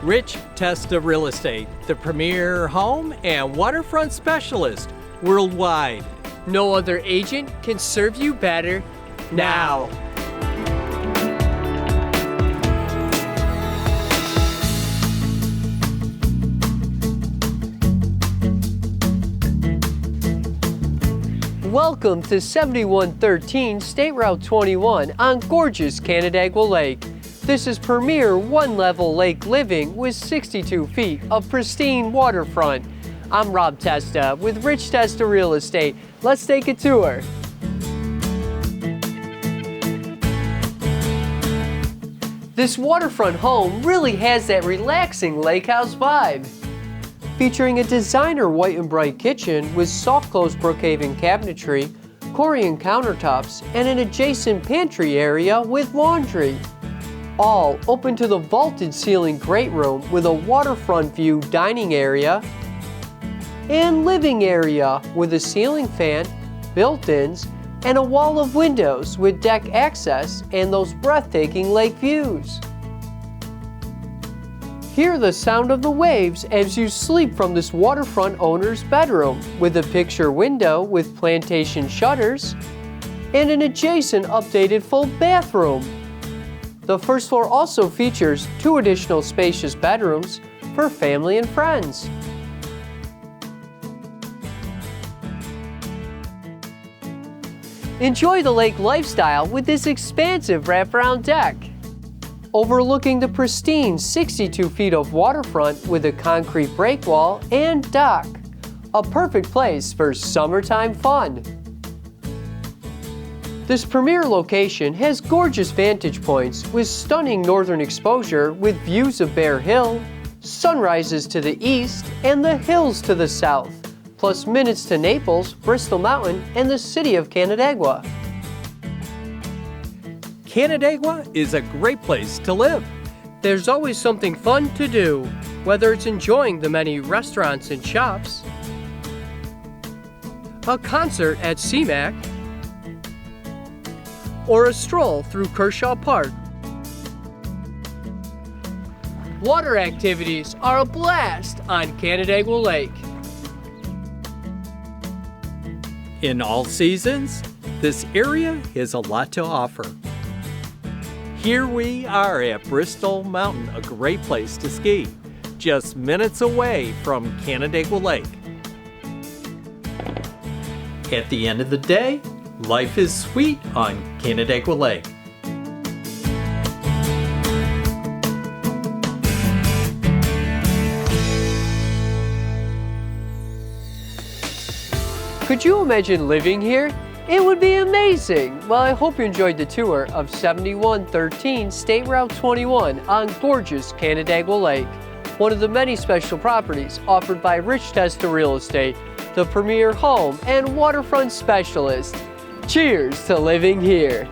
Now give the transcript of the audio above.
Rich Testa Real Estate, the premier home and waterfront specialist worldwide. No other agent can serve you better now. Welcome to 7113 State Route 21 on gorgeous Canandaigua Lake. This is premier one-level lake living with 62 feet of pristine waterfront. I'm Rob Testa with Rich Testa Real Estate. Let's take a tour. This waterfront home really has that relaxing lake house vibe. Featuring a designer white and bright kitchen with soft close Brookhaven cabinetry, Corian countertops, and an adjacent pantry area with laundry. All open to the vaulted ceiling great room with a waterfront view dining area and living area with a ceiling fan, built-ins, and a wall of windows with deck access and those breathtaking lake views. Hear the sound of the waves as you sleep from this waterfront owner's bedroom with a picture window with plantation shutters and an adjacent updated full bathroom. The first floor also features 2 additional spacious bedrooms for family and friends. Enjoy the lake lifestyle with this expansive wraparound deck. Overlooking the pristine 62 feet of waterfront with a concrete break wall and dock. A perfect place for summertime fun. This premier location has gorgeous vantage points with stunning northern exposure with views of Bear Hill, sunrises to the east, and the hills to the south, plus minutes to Naples, Bristol Mountain, and the city of Canandaigua. Canandaigua is a great place to live. There's always something fun to do, whether it's enjoying the many restaurants and shops, a concert at CMAC, or a stroll through Kershaw Park. Water activities are a blast on Canandaigua Lake. In all seasons, this area has a lot to offer. Here we are at Bristol Mountain, a great place to ski, just minutes away from Canandaigua Lake. At the end of the day, life is sweet on Canandaigua Lake. Could you imagine living here? It would be amazing! Well, I hope you enjoyed the tour of 7113 State Route 21 on gorgeous Canandaigua Lake, one of the many special properties offered by Rich Testa Real Estate, the premier home and waterfront specialist. Cheers to living here!